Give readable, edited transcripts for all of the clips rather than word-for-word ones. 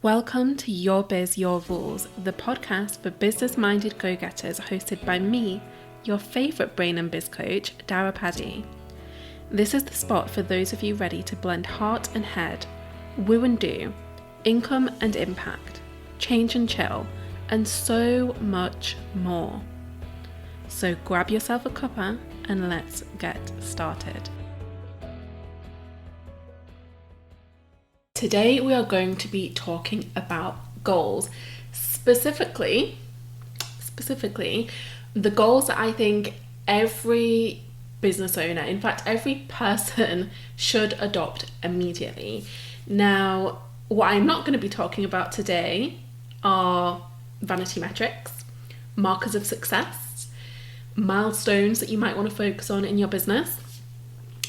Welcome to Your Biz, Your Rules, the podcast for business-minded go-getters hosted by me, your favourite brain and biz coach, Daire Paddy. This is the spot for those of you ready to blend heart and head, woo and do, income and impact, change and chill, and so much more. So grab yourself a cuppa and let's get started. Today we are going to be talking about goals, specifically the goals that I think every business owner, in fact every person, should adopt immediately. Now, what I'm not going to be talking about today are vanity metrics, markers of success, milestones that you might want to focus on in your business,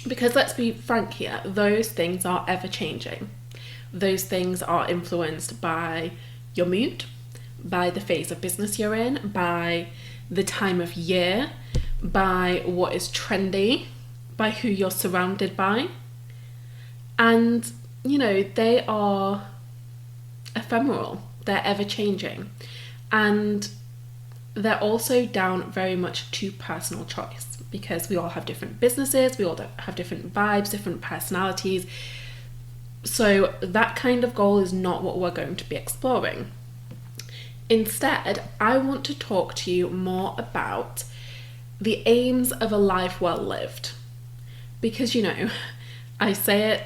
because let's be frank here, those things are ever changing. Those things are influenced by your mood, by the phase of business you're in, by the time of year, by what is trendy, by who you're surrounded by. And, they are ephemeral, they're ever changing. And they're also down very much to personal choice, because we all have different businesses, we all have different vibes, different personalities. So that kind of goal is not what we're going to be exploring. Instead, I want to talk to you more about the aims of a life well lived. Because, I say it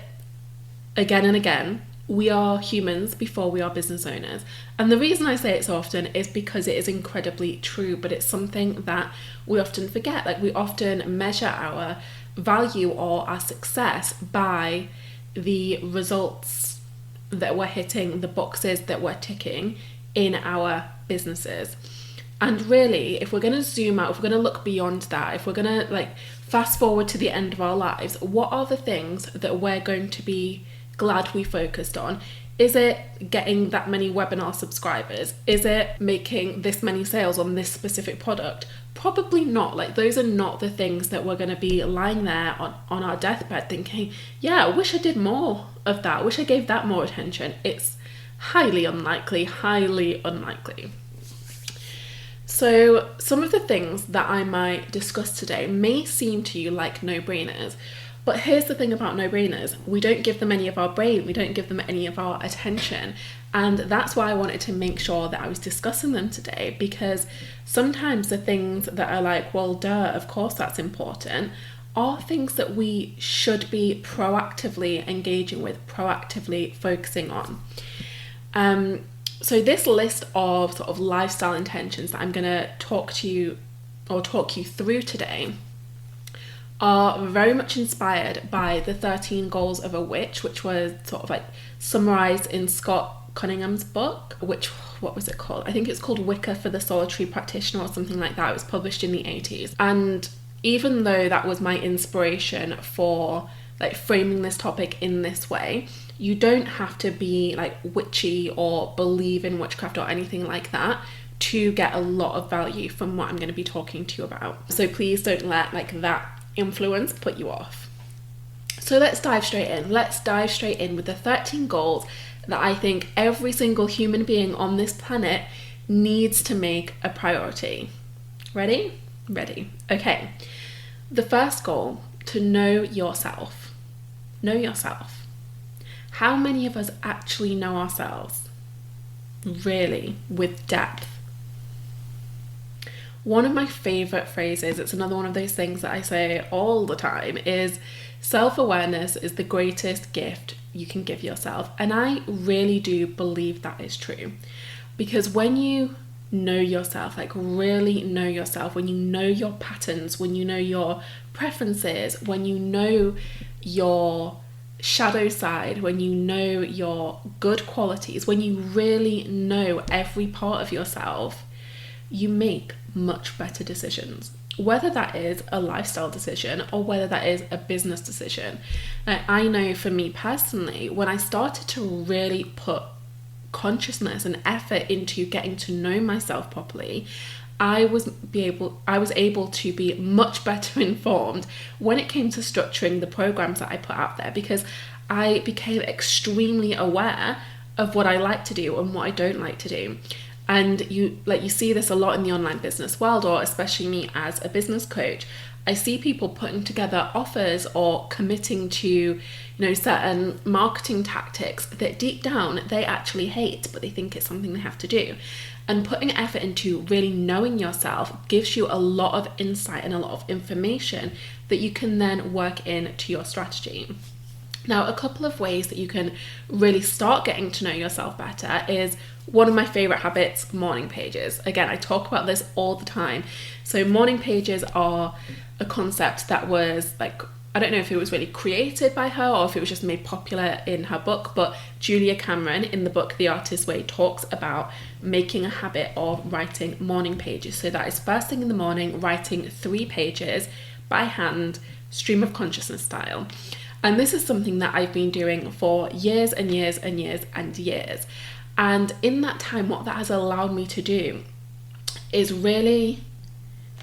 again and again, we are humans before we are business owners. And the reason I say it so often is because it is incredibly true, but it's something that we often forget. Like, we often measure our value or our success by the results that we're hitting, the boxes that we're ticking in our businesses. And really, if we're going to zoom out, if we're going to look beyond that, if we're going to fast forward to the end of our lives, what are the things that we're going to be glad we focused on? Is it getting that many webinar subscribers? Is it making this many sales on this specific product? Probably not. Those are not the things that we're going to be lying there on our deathbed thinking, yeah, I wish I did more of that. I wish I gave that more attention. It's highly unlikely. So some of the things that I might discuss today may seem to you like no-brainers. But here's the thing about no-brainers. We don't give them any of our brain. We don't give them any of our attention. And that's why I wanted to make sure that I was discussing them today, because sometimes the things that are like, well, duh, of course that's important, are things that we should be proactively engaging with, proactively focusing on. So this list of sort of lifestyle intentions that I'm going to talk you through today are very much inspired by the 13 Goals of a Witch, which was sort of summarized in Scott Cunningham's book, what was it called? I think it's called Wicca for the Solitary Practitioner or something like that. It was published in the 80s. And even though that was my inspiration for framing this topic in this way, you don't have to be witchy or believe in witchcraft or anything like that to get a lot of value from what I'm going to be talking to you about. So please don't let that influence put you off. So let's dive straight in. With the 13 goals that I think every single human being on this planet needs to make a priority. Ready? Ready. Okay. The first goal, to know yourself. Know yourself. How many of us actually know ourselves? Really, with depth. One of my favourite phrases, it's another one of those things that I say all the time, is self-awareness is the greatest gift you can give yourself. And I really do believe that is true. Because when you know yourself, really know yourself, when you know your patterns, when you know your preferences, when you know your shadow side, when you know your good qualities, when you really know every part of yourself, you make much better decisions, whether that is a lifestyle decision or whether that is a business decision. Now, I know for me personally, when I started to really put consciousness and effort into getting to know myself properly, I was able to be much better informed when it came to structuring the programs that I put out there, because I became extremely aware of what I like to do and what I don't like to do. And you see this a lot in the online business world, or especially me as a business coach. I see people putting together offers or committing to, certain marketing tactics that deep down they actually hate, but they think it's something they have to do. And putting effort into really knowing yourself gives you a lot of insight and a lot of information that you can then work into your strategy. Now, a couple of ways that you can really start getting to know yourself better is one of my favorite habits, morning pages. Again, I talk about this all the time. So morning pages are a concept that was I don't know if it was really created by her or if it was just made popular in her book, but Julia Cameron in the book The Artist's Way talks about making a habit of writing morning pages. So that is first thing in the morning, writing 3 pages by hand, stream of consciousness style. And this is something that I've been doing for years and years and years and years. And in that time, what that has allowed me to do is really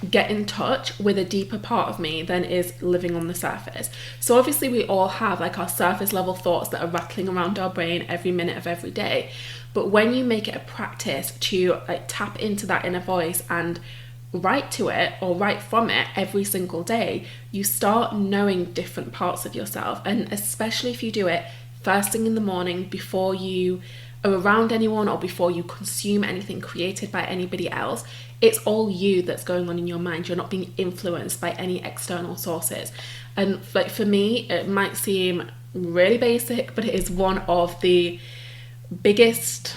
get in touch with a deeper part of me than is living on the surface. So obviously we all have our surface level thoughts that are rattling around our brain every minute of every day. But when you make it a practice to tap into that inner voice and write to it or write from it every single day, you start knowing different parts of yourself. And especially if you do it first thing in the morning before you are around anyone or before you consume anything created by anybody else, it's all you that's going on in your mind. You're not being influenced by any external sources. And for me, it might seem really basic, but it is one of the biggest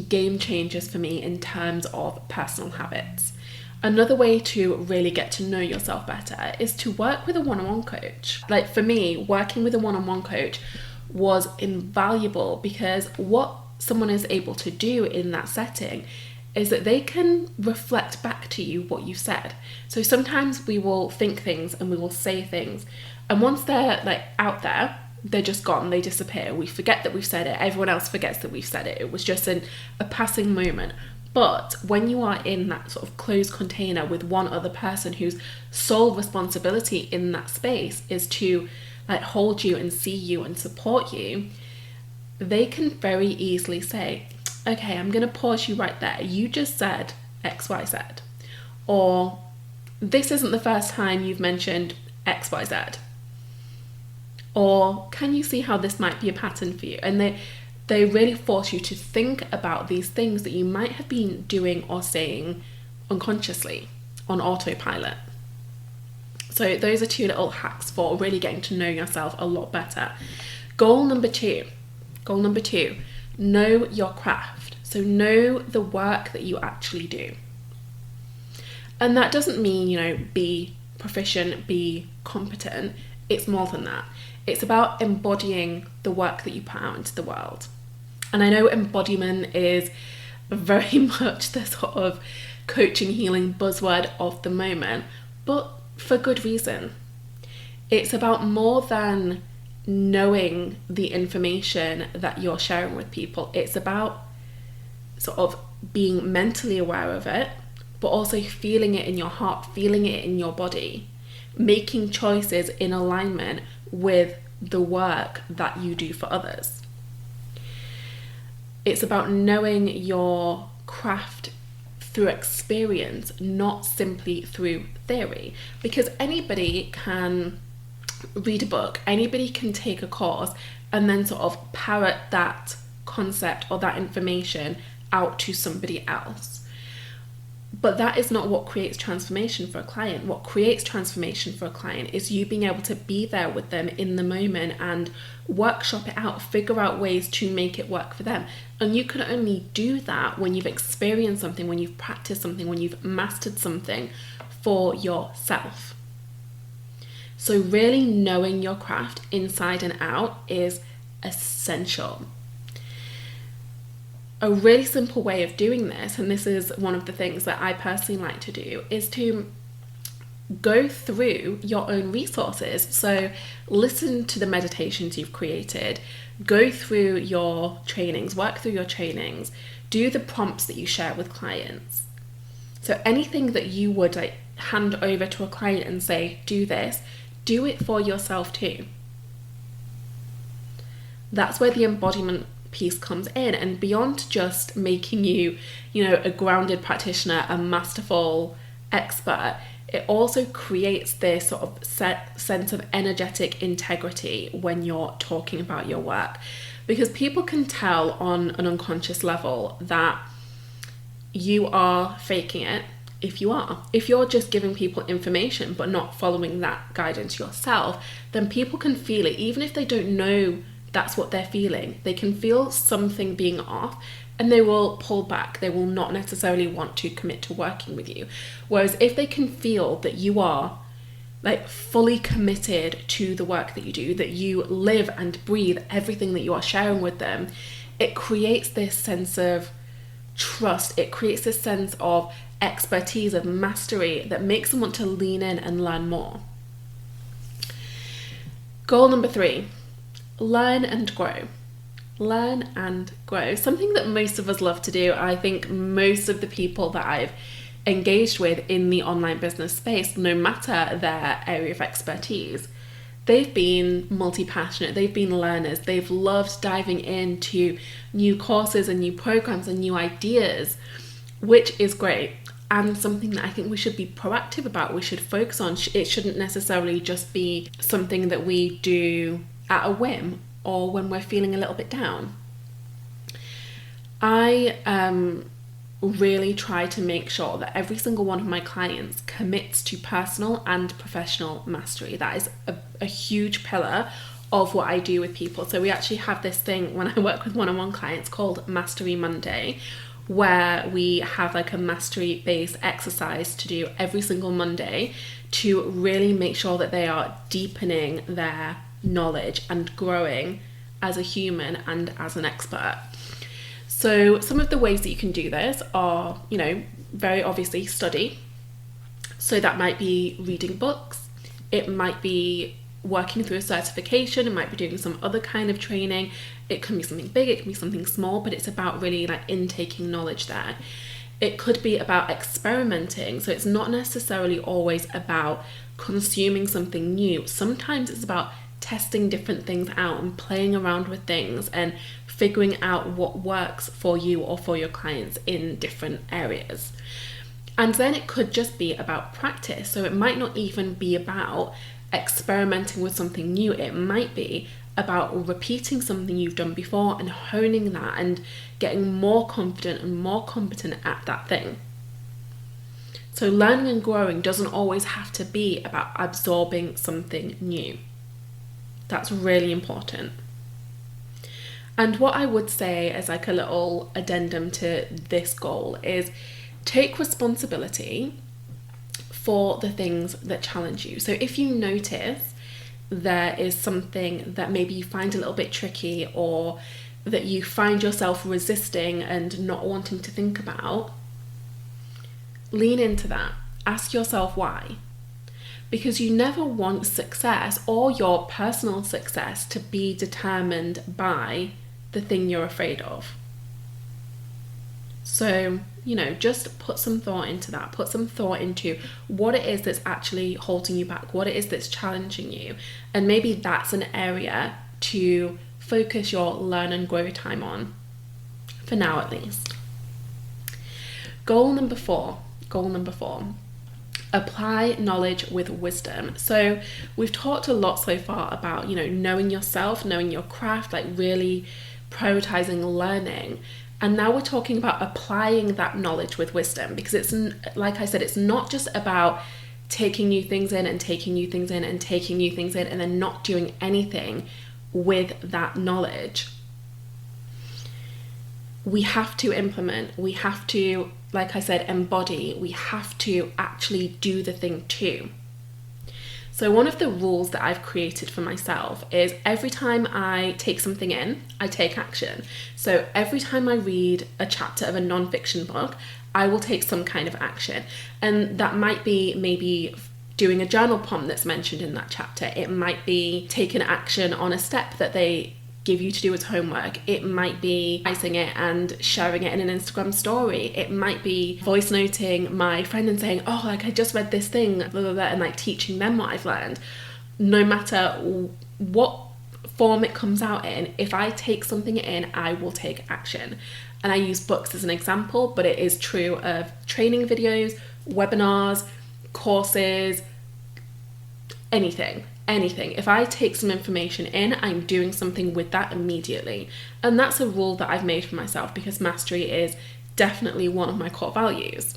game changers for me in terms of personal habits. Another way to really get to know yourself better is to work with a one-on-one coach. For me, working with a one-on-one coach was invaluable because what someone is able to do in that setting is that they can reflect back to you what you said. So sometimes we will think things and we will say things, and once they're out there, they're just gone, they disappear. We forget that we've said it, everyone else forgets that we've said it. It was just a passing moment. But when you are in that sort of closed container with one other person whose sole responsibility in that space is to hold you and see you and support you, they can very easily say, okay, I'm going to pause you right there. You just said XYZ. Or this isn't the first time you've mentioned XYZ. Or can you see how this might be a pattern for you? And they really force you to think about these things that you might have been doing or saying unconsciously on autopilot. So those are 2 little hacks for really getting to know yourself a lot better. Goal number two, know your craft. So know the work that you actually do. And that doesn't mean, be proficient, be competent. It's more than that. It's about embodying the work that you put out into the world. And I know embodiment is very much the sort of coaching, healing buzzword of the moment, but for good reason. It's about more than knowing the information that you're sharing with people. It's about sort of being mentally aware of it, but also feeling it in your heart, feeling it in your body, making choices in alignment with the work that you do for others. It's about knowing your craft through experience, not simply through theory, because anybody can read a book, anybody can take a course and then sort of parrot that concept or that information out to somebody else. But that is not what creates transformation for a client. What creates transformation for a client is you being able to be there with them in the moment and workshop it out, figure out ways to make it work for them. And you can only do that when you've experienced something, when you've practiced something, when you've mastered something for yourself. So really knowing your craft inside and out is essential. A really simple way of doing this, and this is one of the things that I personally like to do, is to go through your own resources. So listen to the meditations you've created, go through your trainings, work through your trainings, do the prompts that you share with clients. So anything that you would hand over to a client and say, do this, do it for yourself too. That's where the embodiment piece comes in. And beyond just making you, a grounded practitioner, a masterful expert, it also creates this sort of sense of energetic integrity when you're talking about your work, because people can tell on an unconscious level that you are faking it. If you're just giving people information but not following that guidance yourself, then people can feel it. Even if they don't know that's what they're feeling, they can feel something being off, and they will pull back. They will not necessarily want to commit to working with you. Whereas if they can feel that you are like fully committed to the work that you do, that you live and breathe everything that you are sharing with them, it creates this sense of trust. It creates this sense of expertise, of mastery, that makes them want to lean in and learn more. Goal number 3, learn and grow. Learn and grow. Something that most of us love to do. I think most of the people that I've engaged with in the online business space, no matter their area of expertise, they've been multi-passionate, they've been learners, they've loved diving into new courses and new programs and new ideas, which is great, and something that I think we should be proactive about, we should focus on. It shouldn't necessarily just be something that we do at a whim or when we're feeling a little bit down. I really try to make sure that every single one of my clients commits to personal and professional mastery. That is a huge pillar of what I do with people. So we actually have this thing when I work with one-on-one clients called Mastery Monday, where we have like a mastery based exercise to do every single Monday to really make sure that they are deepening their knowledge and growing as a human and as an expert. So some of the ways that you can do this are, very obviously study. So that might be reading books, it might be working through a certification, it might be doing some other kind of training. It can be something big, it can be something small, but it's about really like intaking knowledge there. It could be about experimenting. So it's not necessarily always about consuming something new. Sometimes it's about testing different things out and playing around with things and figuring out what works for you or for your clients in different areas. And then it could just be about practice. So it might not even be about experimenting with something new. It might be about repeating something you've done before and honing that and getting more confident and more competent at that thing. So learning and growing doesn't always have to be about absorbing something new. That's really important. And what I would say as like a little addendum to this goal is take responsibility for the things that challenge you. So if you notice there is something that maybe you find a little bit tricky, or that you find yourself resisting and not wanting to think about, lean into that. Ask yourself why. Because you never want success or your personal success to be determined by the thing you're afraid of. So, just put some thought into that. Put some thought into what it is that's actually holding you back, what it is that's challenging you. And maybe that's an area to focus your learn and grow time on, for now at least. Goal number four. Apply knowledge with wisdom. So we've talked a lot so far about, knowing yourself, knowing your craft, like really prioritizing learning. And now we're talking about applying that knowledge with wisdom, because it's, like I said, it's not just about taking new things in and taking new things in and taking new things in and then not doing anything with that knowledge. We have to implement, we have to, like I said, embody, we have to actually do the thing too. So one of the rules that I've created for myself is every time I take something in, I take action. So every time I read a chapter of a non-fiction book, I will take some kind of action. And that might be maybe doing a journal prompt that's mentioned in that chapter. It might be taking action on a step that they give you to do as homework. It might be writing it and sharing it in an Instagram story. It might be voice noting my friend and saying, oh, like I just read this thing, blah, blah, blah, and like teaching them what I've learned. No matter what form it comes out in, if I take something in, I will take action. And I use books as an example, but it is true of training videos, webinars, courses, anything. If I take some information in, I'm doing something with that immediately. And that's a rule that I've made for myself, because mastery is definitely one of my core values.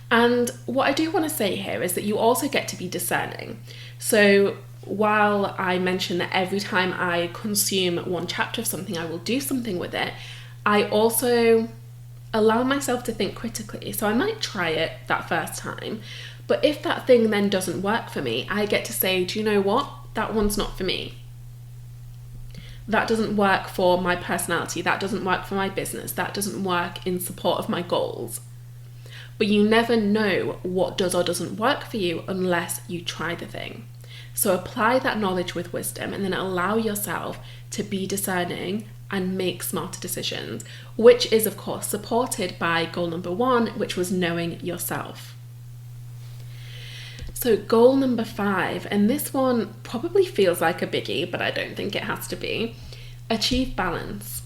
And what I do want to say here is that you also get to be discerning. So while I mentioned that every time I consume one chapter of something, I will do something with it, I also allow myself to think critically. So I might try it that first time, but if that thing then doesn't work for me, I get to say, do you know what? That one's not for me. That doesn't work for my personality. That doesn't work for my business. That doesn't work in support of my goals. But you never know what does or doesn't work for you unless you try the thing. So apply that knowledge with wisdom, and then allow yourself to be discerning and make smarter decisions, which is of course supported by goal number 1, which was knowing yourself. So goal number 5, and this one probably feels like a biggie, but I don't think it has to be: achieve balance.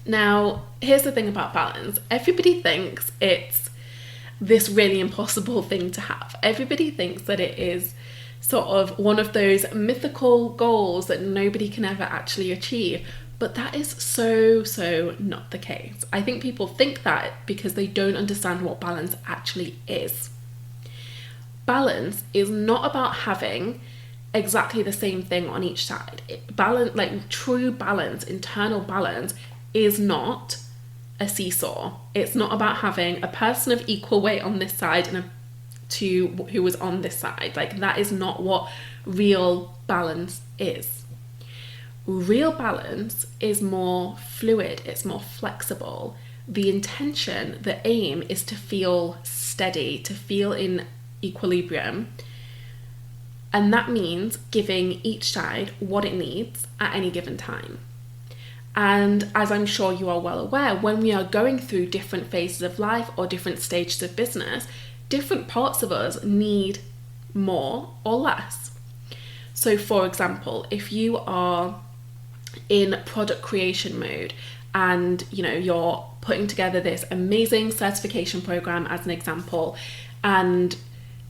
Now, here's the thing about balance. Everybody thinks it's this really impossible thing to have. Everybody thinks that it is sort of one of those mythical goals that nobody can ever actually achieve. But that is so not the case. I think people think that because they don't understand what balance actually is. Balance is not about having exactly the same thing on each side. Balance, like true balance, internal balance, is not a seesaw. It's not about having a person of equal weight on this side and who was on this side. Like, that is not what real balance is. Real balance is more fluid, it's more flexible. The intention, the aim is to feel steady, to feel in equilibrium. And that means giving each side what it needs at any given time. And as I'm sure you are well aware, when we are going through different phases of life or different stages of business, different parts of us need more or less. So for example, if you are in product creation mode and you're putting together this amazing certification program as an example, and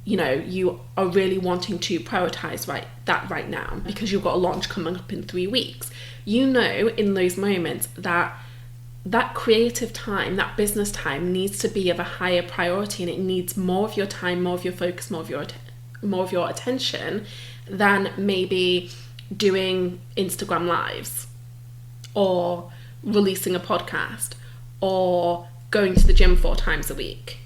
you are really wanting to prioritize that right now because you've got a launch coming up in 3 weeks, in those moments that creative time, that business time needs to be of a higher priority, and it needs more of your time, more of your focus, more of your attention than maybe doing Instagram lives or releasing a podcast or going to the gym 4 times a week.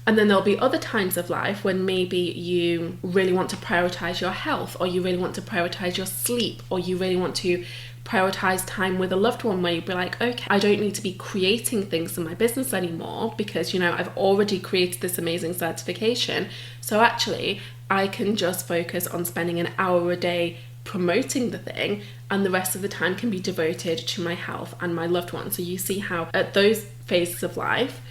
And then there'll be other times of life when maybe you really want to prioritize your health, or you really want to prioritize your sleep, or you really want to prioritize time with a loved one, where you'd be like, okay, I don't need to be creating things in my business anymore because, I've already created this amazing certification. So actually, I can just focus on spending an hour a day promoting the thing, and the rest of the time can be devoted to my health and my loved one. So you see how at those phases of life,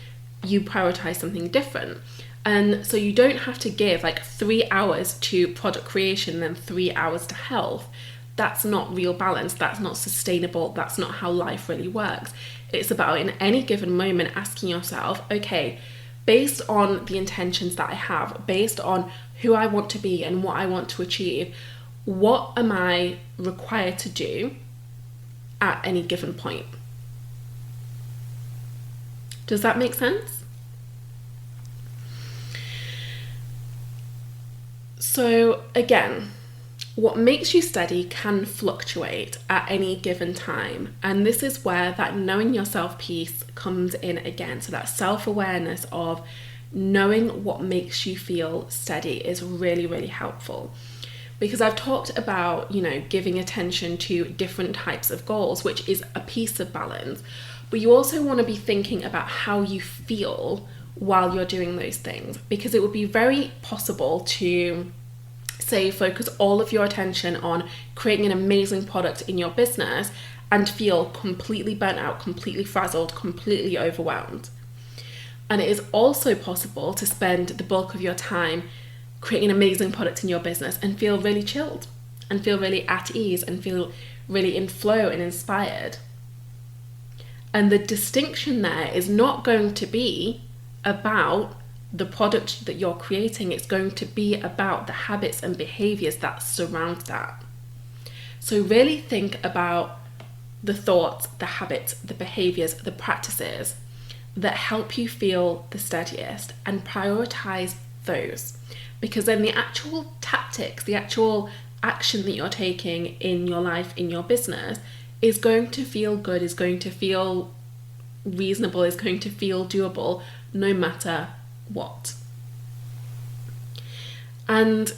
you prioritize something different. And so you don't have to give 3 hours to product creation, then 3 hours to health. That's not real balance. That's not sustainable. That's not how life really works. It's about, in any given moment, asking yourself, okay, based on the intentions that I have, based on who I want to be and what I want to achieve, what am I required to do at any given point? Does that make sense? So again, what makes you steady can fluctuate at any given time. And this is where that knowing yourself piece comes in again. So that self-awareness of knowing what makes you feel steady is really, really helpful. Because I've talked about, giving attention to different types of goals, which is a piece of balance. But you also want to be thinking about how you feel while you're doing those things, because it would be very possible to say focus all of your attention on creating an amazing product in your business and feel completely burnt out, completely frazzled, completely overwhelmed. And it is also possible to spend the bulk of your time creating an amazing product in your business and feel really chilled and feel really at ease and feel really in flow and inspired. And the distinction there is not going to be about the product that you're creating, it's going to be about the habits and behaviors that surround that. So really think about the thoughts, the habits, the behaviors, the practices that help you feel the steadiest, and prioritize those. Because then the actual tactics, the actual action that you're taking in your life, in your business, is going to feel good, is going to feel reasonable, is going to feel doable, no matter what. And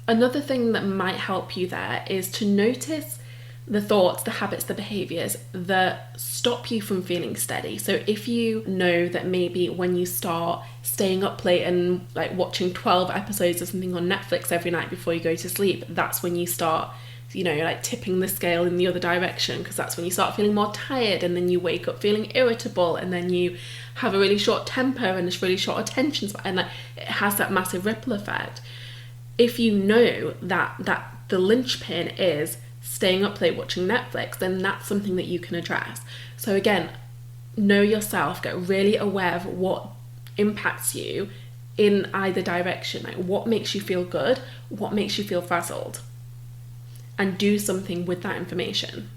another thing that might help you there is to notice the thoughts, the habits, the behaviors that stop you from feeling steady. So if you know that maybe when you start staying up late and like watching 12 episodes of something on Netflix every night before you go to sleep, that's when you start, you know, like tipping the scale in the other direction, because that's when you start feeling more tired, and then you wake up feeling irritable, and then you have a really short temper and a really short attention span, and like it has that massive ripple effect. If you know that the linchpin is staying up late watching Netflix, then that's something that you can address. So again, know yourself, get really aware of what impacts you in either direction, like what makes you feel good, what makes you feel frazzled, and do something with that information.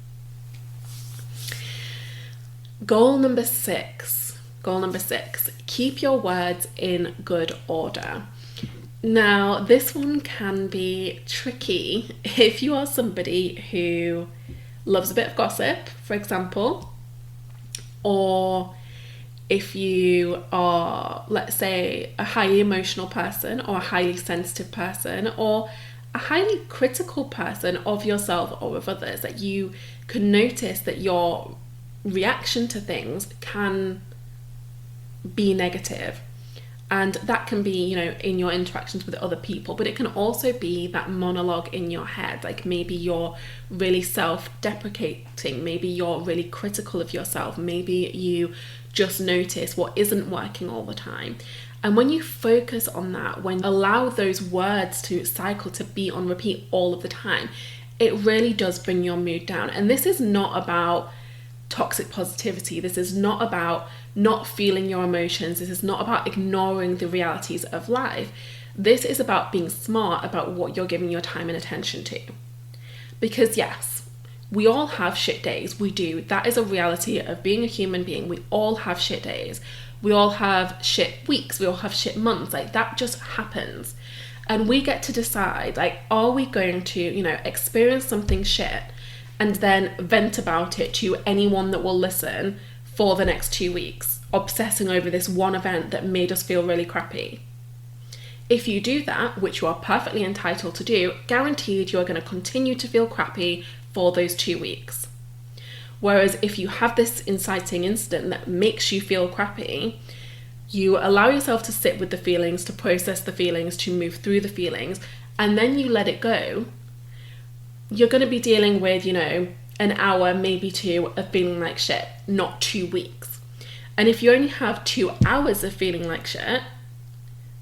Goal number six, keep your words in good order. Now, this one can be tricky if you are somebody who loves a bit of gossip, for example, or if you are, let's say, a highly emotional person or a highly sensitive person or a highly critical person of yourself or of others, that you can notice that your reaction to things can be negative. And that can be, you know, in your interactions with other people, but it can also be that monologue in your head. Like maybe you're really self-deprecating, maybe you're really critical of yourself, maybe you just notice what isn't working all the time. And when you focus on that, when you allow those words to cycle, to be on repeat all of the time, it really does bring your mood down. And this is not about toxic positivity. This is not about not feeling your emotions. This is not about ignoring the realities of life. This is about being smart about what you're giving your time and attention to. Because yes, we all have shit days. We do. That is a reality of being a human being. We all have shit days. We all have shit weeks. We all have shit months. Like that just happens. And we get to decide, like, are we going to, you know, experience something shit and then vent about it to anyone that will listen for the next 2 weeks, obsessing over this one event that made us feel really crappy? If you do that, which you are perfectly entitled to do, guaranteed you are going to continue to feel crappy for those 2 weeks. Whereas if you have this inciting incident that makes you feel crappy, you allow yourself to sit with the feelings, to process the feelings, to move through the feelings, and then you let it go. You're going to be dealing with, you know, an hour, maybe 2 of feeling like shit, not 2 weeks. And if you only have 2 hours of feeling like shit,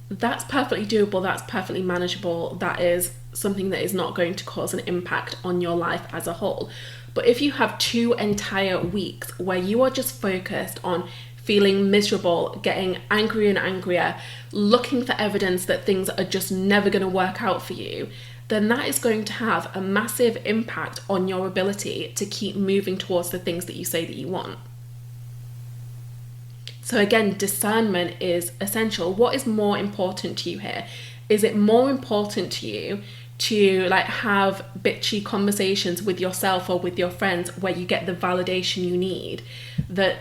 that's perfectly doable, that's perfectly manageable, that is something that is not going to cause an impact on your life as a whole. But if you have 2 entire weeks where you are just focused on feeling miserable, getting angrier and angrier, looking for evidence that things are just never going to work out for you, then that is going to have a massive impact on your ability to keep moving towards the things that you say that you want. So again, discernment is essential. What is more important to you here? Is it more important to you to like have bitchy conversations with yourself or with your friends where you get the validation you need, that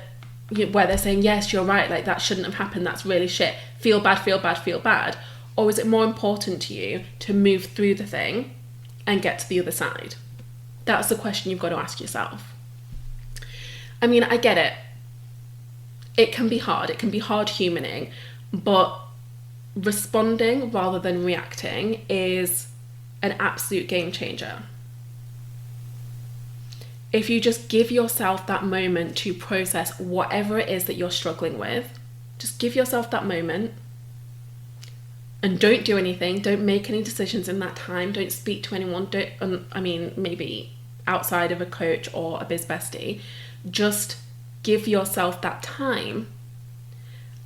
where they're saying, yes, you're right, like that shouldn't have happened, that's really shit, feel bad, feel bad, feel bad? Or is it more important to you to move through the thing and get to the other side? That's the question you've got to ask yourself. I mean, I get it. It can be hard humaning, but responding rather than reacting is an absolute game changer. If you just give yourself that moment to process whatever it is that you're struggling with, just give yourself that moment. And don't do anything, don't make any decisions in that time, don't speak to anyone, maybe outside of a coach or a biz bestie. Just give yourself that time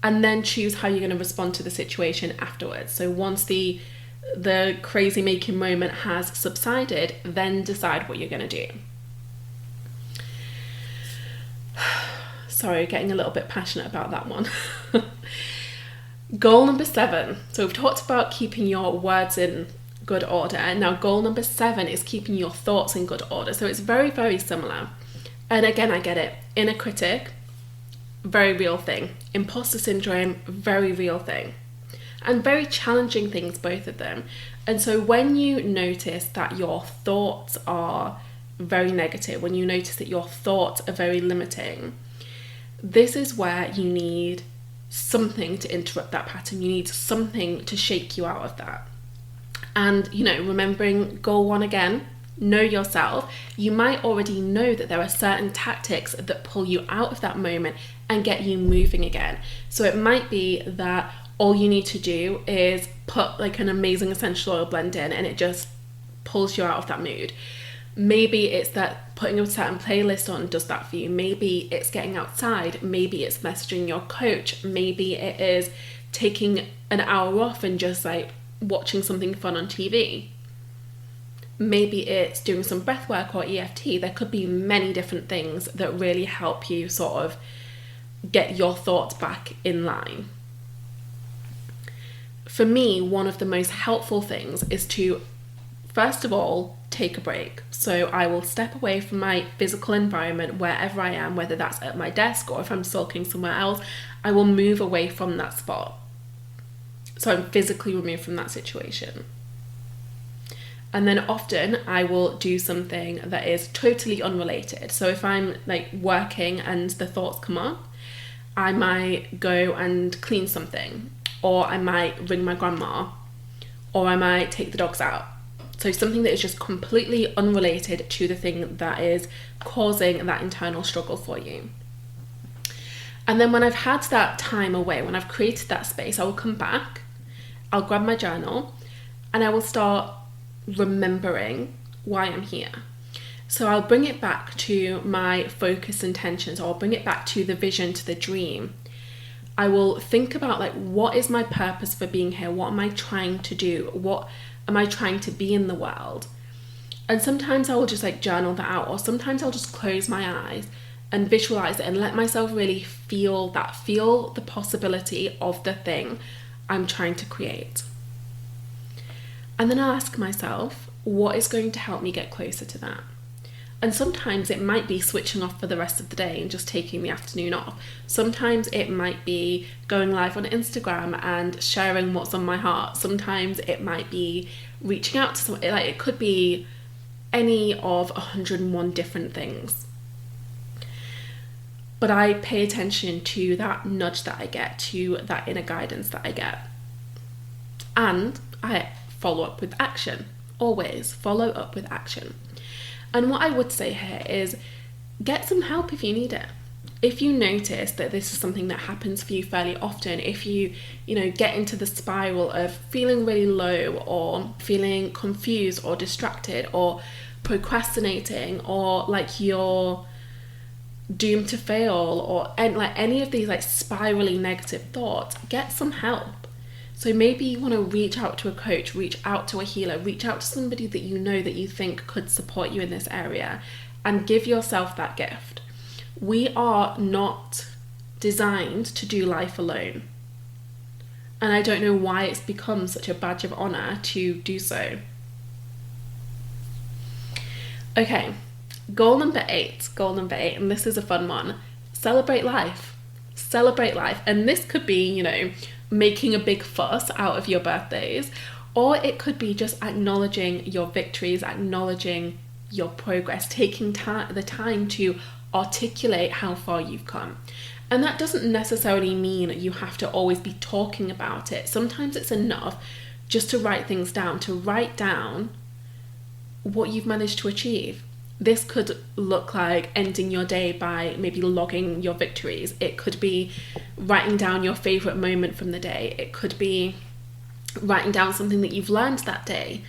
and then choose how you're going to respond to the situation afterwards. So once the crazy making moment has subsided, then decide what you're going to do. Sorry, getting a little bit passionate about that one. Goal number 7. So we've talked about keeping your words in good order. Now goal number 7 is keeping your thoughts in good order. So it's very, very similar. And again, I get it. Inner critic, very real thing. Imposter syndrome, very real thing. And very challenging things, both of them. And so when you notice that your thoughts are very negative, when you notice that your thoughts are very limiting, this is where you need something to interrupt that pattern. You need something to shake you out of that. And, remembering goal 1 again, know yourself. You might already know that there are certain tactics that pull you out of that moment and get you moving again. So it might be that all you need to do is put like an amazing essential oil blend in and it just pulls you out of that mood. Maybe it's that putting a certain playlist on does that for you. Maybe it's getting outside. Maybe it's messaging your coach. Maybe it is taking an hour off and just like watching something fun on TV. Maybe it's doing some breath work or EFT. There could be many different things that really help you sort of get your thoughts back in line. For me, one of the most helpful things is to, first of all, take a break. So I will step away from my physical environment wherever I am, whether that's at my desk or if I'm sulking somewhere else, I will move away from that spot. So I'm physically removed from that situation. And then often I will do something that is totally unrelated. So if I'm like working and the thoughts come up, I might go and clean something, or I might ring my grandma, or I might take the dogs out. So something that is just completely unrelated to the thing that is causing that internal struggle for you. And then when I've had that time away, when I've created that space, I will come back, I'll grab my journal, and I will start remembering why I'm here. So I'll bring it back to my focus intentions, or I'll bring it back to the vision, to the dream. I will think about like, what is my purpose for being here? What am I trying to do? What am I trying to be in the world? And sometimes I will just like journal that out, or sometimes I'll just close my eyes and visualize it and let myself really feel the possibility of the thing I'm trying to create. And then I'll ask myself, what is going to help me get closer to that? And sometimes it might be switching off for the rest of the day and just taking the afternoon off. Sometimes it might be going live on Instagram and sharing what's on my heart. Sometimes it might be reaching out to someone. Like, it could be any of 101 different things. But I pay attention to that nudge that I get, to that inner guidance that I get. And I follow up with action. Always follow up with action. And what I would say here is get some help if you need it. If you notice that this is something that happens for you fairly often, if you get into the spiral of feeling really low, or feeling confused or distracted or procrastinating, or like you're doomed to fail, or any of these like spirally negative thoughts, get some help. So maybe you want to reach out to a coach, reach out to a healer, reach out to somebody that you know that you think could support you in this area, and give yourself that gift. We are not designed to do life alone. And I don't know why it's become such a badge of honor to do so. Okay, goal number eight, and this is a fun one. Celebrate life. Celebrate life. And this could be, making a big fuss out of your birthdays, or it could be just acknowledging your victories, acknowledging your progress, taking the time to articulate how far you've come. And that doesn't necessarily mean you have to always be talking about it. Sometimes it's enough just to write things down, to write down what you've managed to achieve. This could look like ending your day by maybe logging your victories. It could be writing down your favorite moment from the day. It could be writing down something that you've learned that day,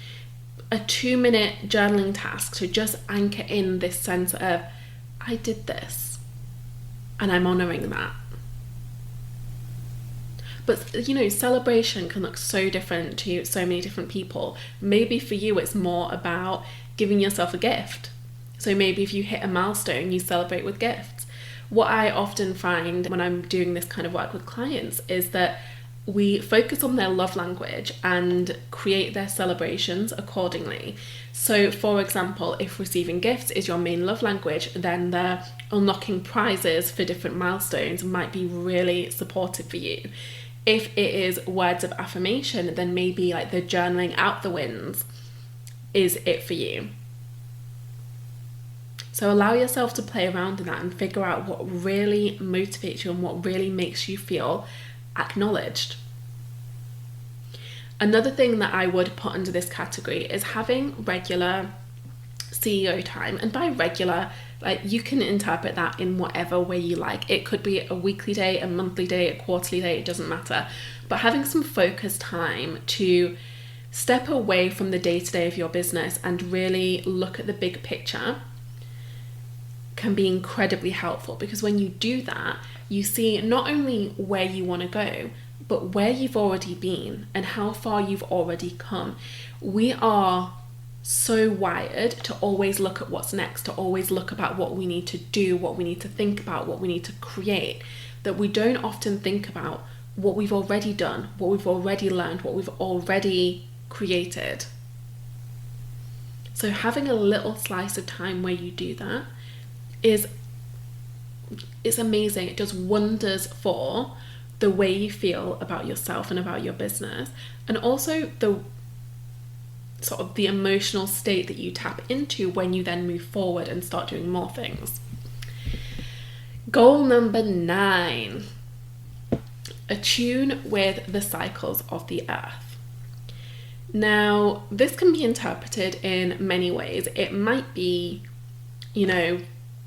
a 2-minute journaling task to just anchor in this sense of, I did this and I'm honouring that. But you know, celebration can look so different to so many different people. Maybe for you it's more about giving yourself a gift. So maybe if you hit a milestone, you celebrate with gifts. What I often find when I'm doing this kind of work with clients is that we focus on their love language and create their celebrations accordingly. So for example, if receiving gifts is your main love language, then the unlocking prizes for different milestones might be really supportive for you. If it is words of affirmation, then maybe like the journaling out the wins is it for you. So allow yourself to play around in that and figure out what really motivates you and what really makes you feel acknowledged. Another thing that I would put under this category is having regular CEO time. And by regular, like, you can interpret that in whatever way you like. It could be a weekly day, a monthly day, a quarterly day, it doesn't matter. But having some focused time to step away from the day-to-day of your business and really look at the big picture can be incredibly helpful, because when you do that, you see not only where you want to go, but where you've already been and how far you've already come. We are so wired to always look at what's next, to always look about what we need to do, what we need to think about, what we need to create, that we don't often think about what we've already done, what we've already learned, what we've already created. So having a little slice of time where you do that it's amazing. It does wonders for the way you feel about yourself and about your business, and also the sort of the emotional state that you tap into when you then move forward and start doing more things. Goal number 9, attune with the cycles of the earth. Now, this can be interpreted in many ways. It might be, you know,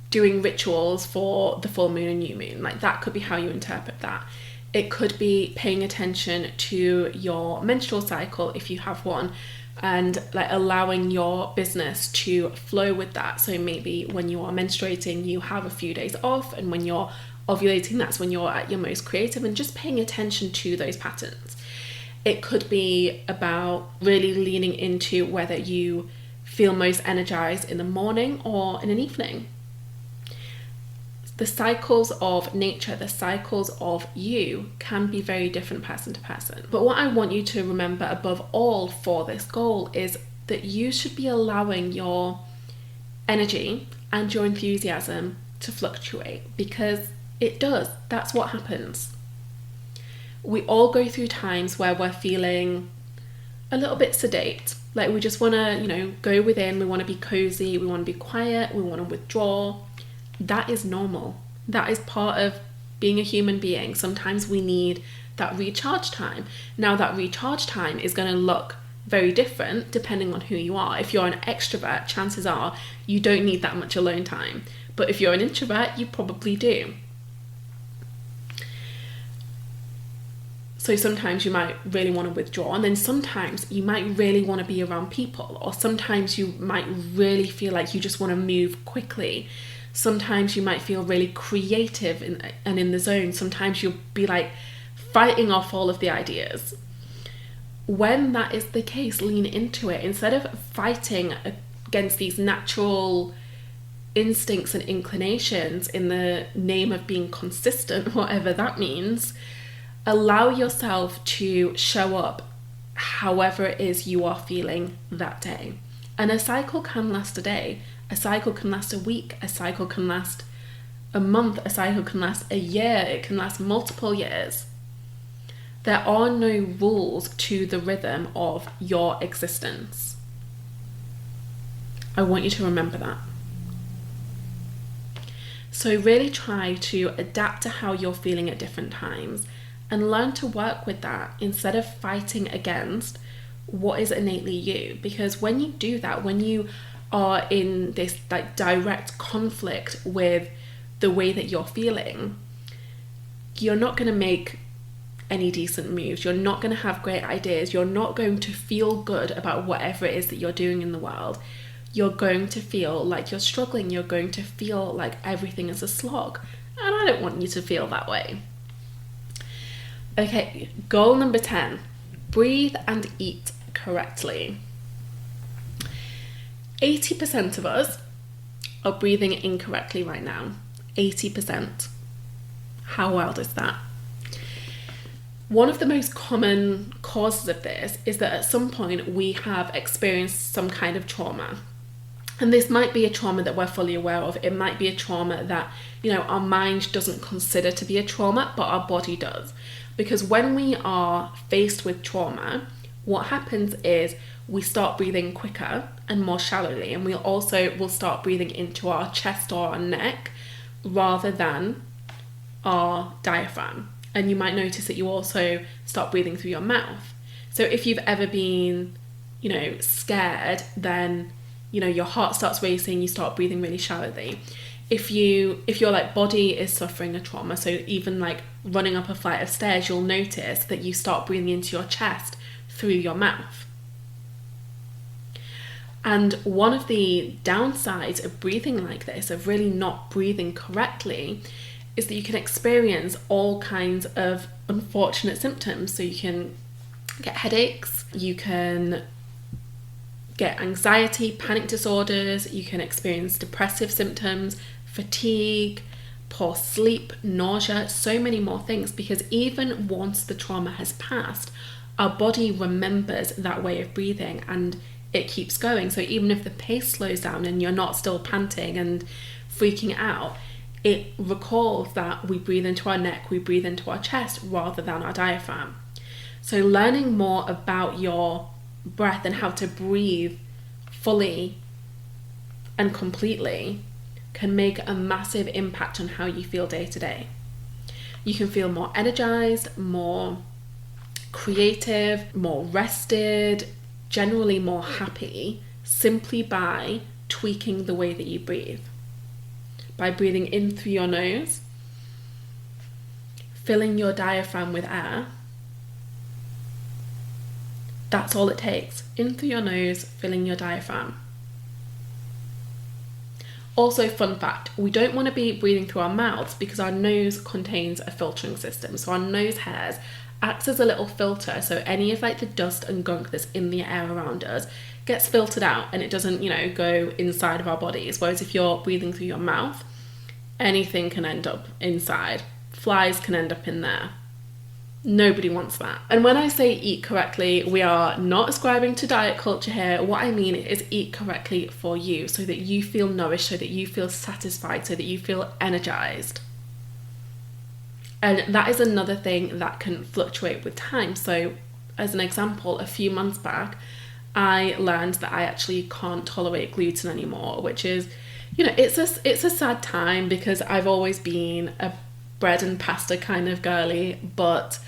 doing rituals for the full moon and new moon. Like, that could be how you interpret that. It could be paying attention to your menstrual cycle if you have one, and like allowing your business to flow with that. So maybe when you are menstruating, you have a few days off, and when you're ovulating, that's when you're at your most creative, and just paying attention to those patterns. It could be about really leaning into whether you feel most energized in the morning or in an evening. The cycles of nature, the cycles of you can be very different person to person. But what I want you to remember above all for this goal is that you should be allowing your energy and your enthusiasm to fluctuate, because it does. That's what happens. We all go through times where we're feeling a little bit sedate. Like, we just want to, you know, go within, we want to be cozy, we want to be quiet, we want to withdraw. That is normal. That is part of being a human being. Sometimes we need that recharge time. Now, that recharge time is going to look very different depending on who you are. If you're an extrovert, chances are you don't need that much alone time. But if you're an introvert, you probably do. So sometimes you might really want to withdraw, and then sometimes you might really want to be around people, or sometimes you might really feel like you just want to move quickly. Sometimes you might feel really creative and in the zone. Sometimes you'll be like fighting off all of the ideas. When that is the case, lean into it. Instead of fighting against these natural instincts and inclinations in the name of being consistent, whatever that means, allow yourself to show up however it is you are feeling that day. And a cycle can last a day. A cycle can last a week, a cycle can last a month, a cycle can last a year, it can last multiple years. There are no rules to the rhythm of your existence. I want you to remember that. So really try to adapt to how you're feeling at different times and learn to work with that instead of fighting against what is innately you. Because when you do that, when you are in this like direct conflict with the way that you're feeling, you're not going to make any decent moves. You're not going to have great ideas. You're not going to feel good about whatever it is that you're doing in the world. You're going to feel like you're struggling. You're going to feel like everything is a slog. And I don't want you to feel that way. Okay, goal number 10, breathe and eat correctly. 80% of us are breathing incorrectly right now. 80%. How wild is that? One of the most common causes of this is that at some point we have experienced some kind of trauma. And this might be a trauma that we're fully aware of. It might be a trauma that, our mind doesn't consider to be a trauma, but our body does. Because when we are faced with trauma, what happens is we start breathing quicker and more shallowly, and we'll start breathing into our chest or our neck rather than our diaphragm. And you might notice that you also start breathing through your mouth. So if you've ever been, scared, then, your heart starts racing, you start breathing really shallowly. If your body is suffering a trauma, so even running up a flight of stairs, you'll notice that you start breathing into your chest through your mouth. And one of the downsides of breathing like this, of really not breathing correctly, is that you can experience all kinds of unfortunate symptoms. So you can get headaches, you can get anxiety, panic disorders, you can experience depressive symptoms, fatigue, poor sleep, nausea, so many more things, because even once the trauma has passed, our body remembers that way of breathing and it keeps going. So even if the pace slows down and you're not still panting and freaking out, it recalls that we breathe into our neck, we breathe into our chest rather than our diaphragm. So learning more about your breath and how to breathe fully and completely can make a massive impact on how you feel day to day. You can feel more energized, more creative, more rested, generally more happy, simply by tweaking the way that you breathe. By breathing in through your nose, filling your diaphragm with air. That's all it takes. In through your nose, filling your diaphragm. Also, fun fact, we don't want to be breathing through our mouths because our nose contains a filtering system. So our nose hairs acts as a little filter. So any of the dust and gunk that's in the air around us gets filtered out and it doesn't, go inside of our bodies. Whereas if you're breathing through your mouth, anything can end up inside. Flies can end up in there. Nobody wants that. And when I say eat correctly, we are not ascribing to diet culture here. What I mean is eat correctly for you, so that you feel nourished, so that you feel satisfied, so that you feel energized. And that is another thing that can fluctuate with time. So as an example, a few months back, I learned that I actually can't tolerate gluten anymore, which is, it's a sad time because I've always been a bread and pasta kind of girly, but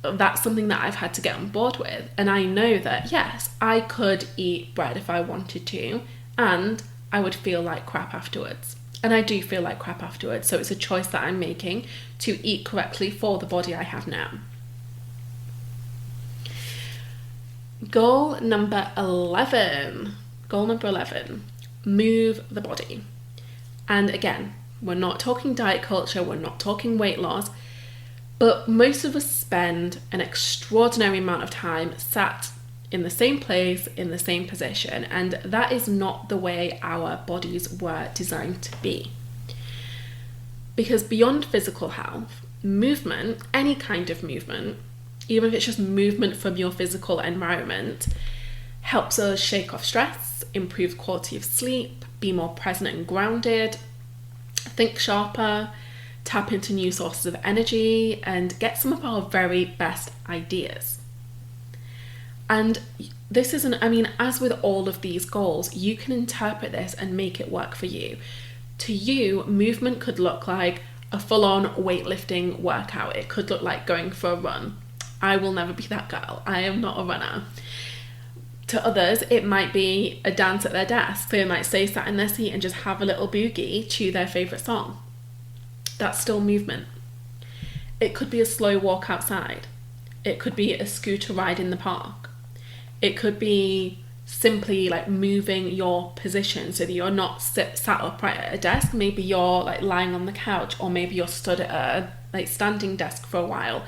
that's something that I've had to get on board with. And I know that, yes, I could eat bread if I wanted to, and I would feel like crap afterwards. And I do feel like crap afterwards. So it's a choice that I'm making to eat correctly for the body I have now. Goal number 11. Move the body. And again, we're not talking diet culture, we're not talking weight loss, but most of us spend an extraordinary amount of time sat in the same place, in the same position, and that is not the way our bodies were designed to be. Because beyond physical health, movement, any kind of movement, even if it's just movement from your physical environment, helps us shake off stress, improve quality of sleep, be more present and grounded, think sharper, tap into new sources of energy, and get some of our very best ideas. And this isn't, as with all of these goals, you can interpret this and make it work for you. To you, movement could look like a full-on weightlifting workout. It could look like going for a run. I will never be that girl. I am not a runner. To others, it might be a dance at their desk. They might stay sat in their seat and just have a little boogie to their favourite song. That's still movement. It could be a slow walk outside. It could be a scooter ride in the park. It could be simply like moving your position so that you're not sat upright at a desk. Maybe you're like lying on the couch, or maybe you're stood at a like standing desk for a while.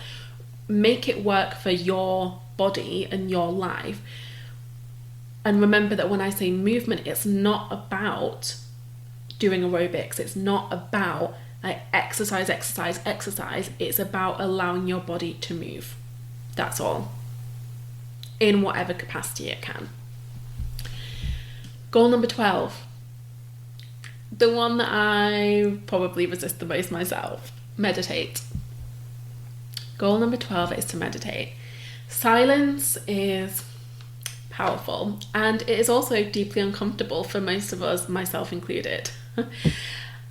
Make it work for your body and your life. And remember that when I say movement, it's not about doing aerobics. It's not about like exercise. It's about allowing your body to move. That's all. In whatever capacity it can. Goal number 12. The one that I probably resist the most myself. Meditate. Goal number 12 is to meditate. Silence is powerful, and it is also deeply uncomfortable for most of us, myself included.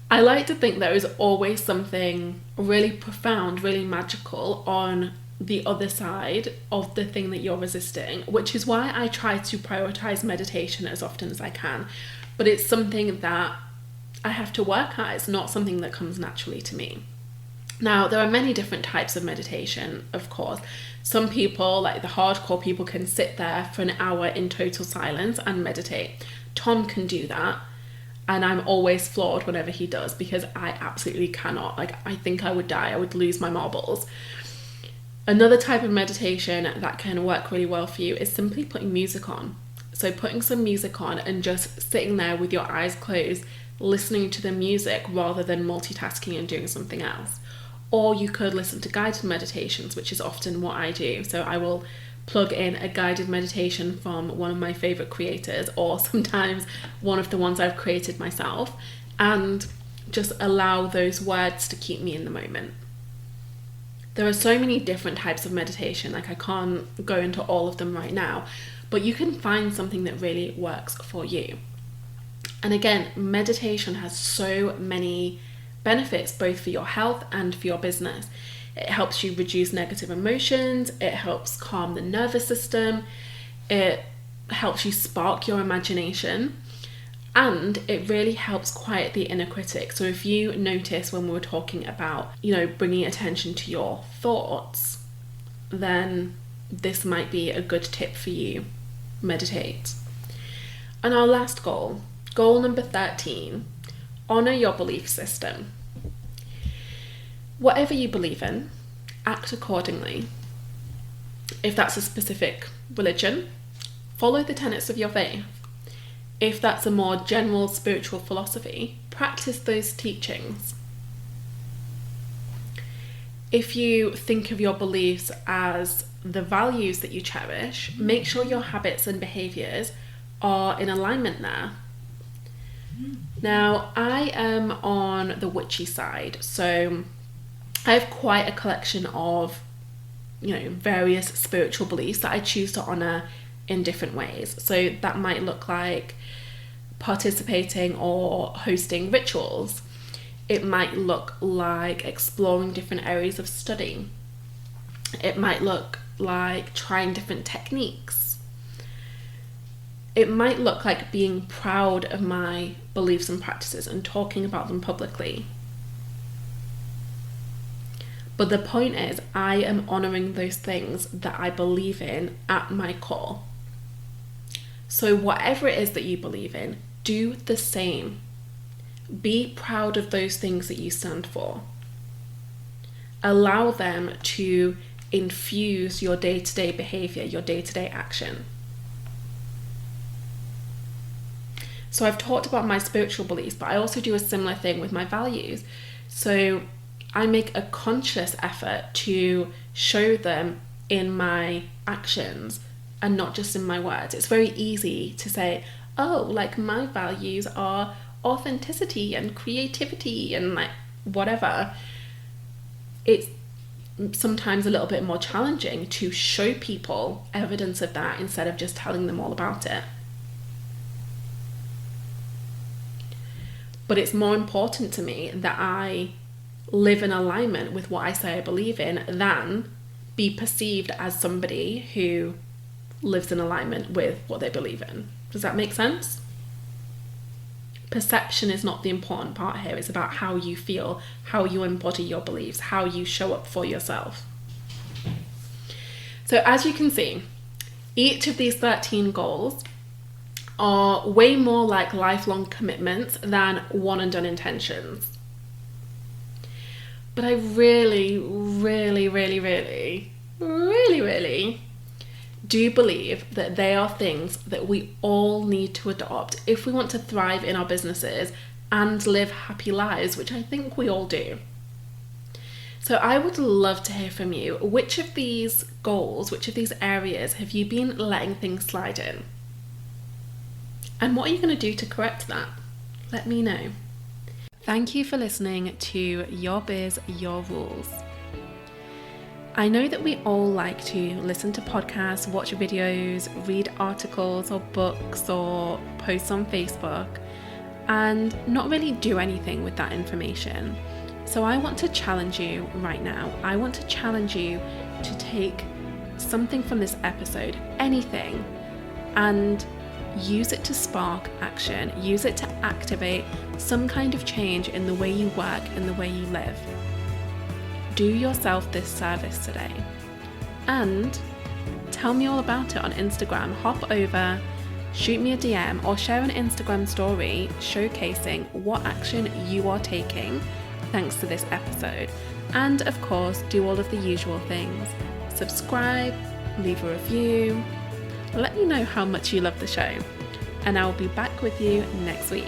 I like to think there is always something really profound, really magical on the other side of the thing that you're resisting, which is why I try to prioritize meditation as often as I can. But it's something that I have to work at. It's not something that comes naturally to me. Now, there are many different types of meditation, of course. Some people, like the hardcore people, can sit there for an hour in total silence and meditate. Tom can do that, and I'm always floored whenever he does, because I absolutely cannot. Like, I think I would die. I would lose my marbles. Another type of meditation that can work really well for you is simply putting music on. So putting some music on and just sitting there with your eyes closed, listening to the music rather than multitasking and doing something else. Or you could listen to guided meditations, which is often what I do. So I will plug in a guided meditation from one of my favorite creators, or sometimes one of the ones I've created myself, and just allow those words to keep me in the moment. There are so many different types of meditation, like I can't go into all of them right now, but you can find something that really works for you. And again, meditation has so many benefits, both for your health and for your business. It helps you reduce negative emotions, it helps calm the nervous system, it helps you spark your imagination, and it really helps quiet the inner critic. So if you notice when we were talking about, bringing attention to your thoughts, then this might be a good tip for you. Meditate. And our last goal number 13, honor your belief system. Whatever you believe in, act accordingly. If that's a specific religion, follow the tenets of your faith. If that's a more general spiritual philosophy, practice those teachings. If you think of your beliefs as the values that you cherish, make sure your habits and behaviours are in alignment there. Now, I am on the witchy side, so I have quite a collection of, various spiritual beliefs that I choose to honour in different ways. So that might look like participating or hosting rituals. It might look like exploring different areas of study. It might look like trying different techniques. It might look like being proud of my beliefs and practices and talking about them publicly. But the point is, I am honouring those things that I believe in at my core. So whatever it is that you believe in, do the same. Be proud of those things that you stand for. Allow them to infuse your day-to-day behaviour, your day-to-day action. So I've talked about my spiritual beliefs, but I also do a similar thing with my values. So I make a conscious effort to show them in my actions and not just in my words. It's very easy to say, my values are authenticity and creativity and whatever. It's sometimes a little bit more challenging to show people evidence of that instead of just telling them all about it. But it's more important to me that I live in alignment with what I say I believe in than be perceived as somebody who lives in alignment with what they believe in. Does that make sense? Perception is not the important part here. It's about how you feel, how you embody your beliefs, how you show up for yourself. So as you can see, each of these 13 goals are way more like lifelong commitments than one and done intentions. But I really do believe that they are things that we all need to adopt if we want to thrive in our businesses and live happy lives, which I think we all do. So I would love to hear from you. Which of these goals, which of these areas have you been letting things slide in? And what are you going to do to correct that? Let me know. Thank you for listening to Your Biz, Your Rules. I know that we all like to listen to podcasts, watch videos, read articles or books or posts on Facebook and not really do anything with that information. So I want to challenge you right now. I want to challenge you to take something from this episode, anything, and use it to spark action. Use it to activate some kind of change in the way you work and the way you live. Do yourself this service today and tell me all about it on Instagram. Hop over, shoot me a DM or share an Instagram story showcasing what action you are taking thanks to this episode. And of course, do all of the usual things. Subscribe, leave a review, let me know how much you love the show, and I will be back with you next week.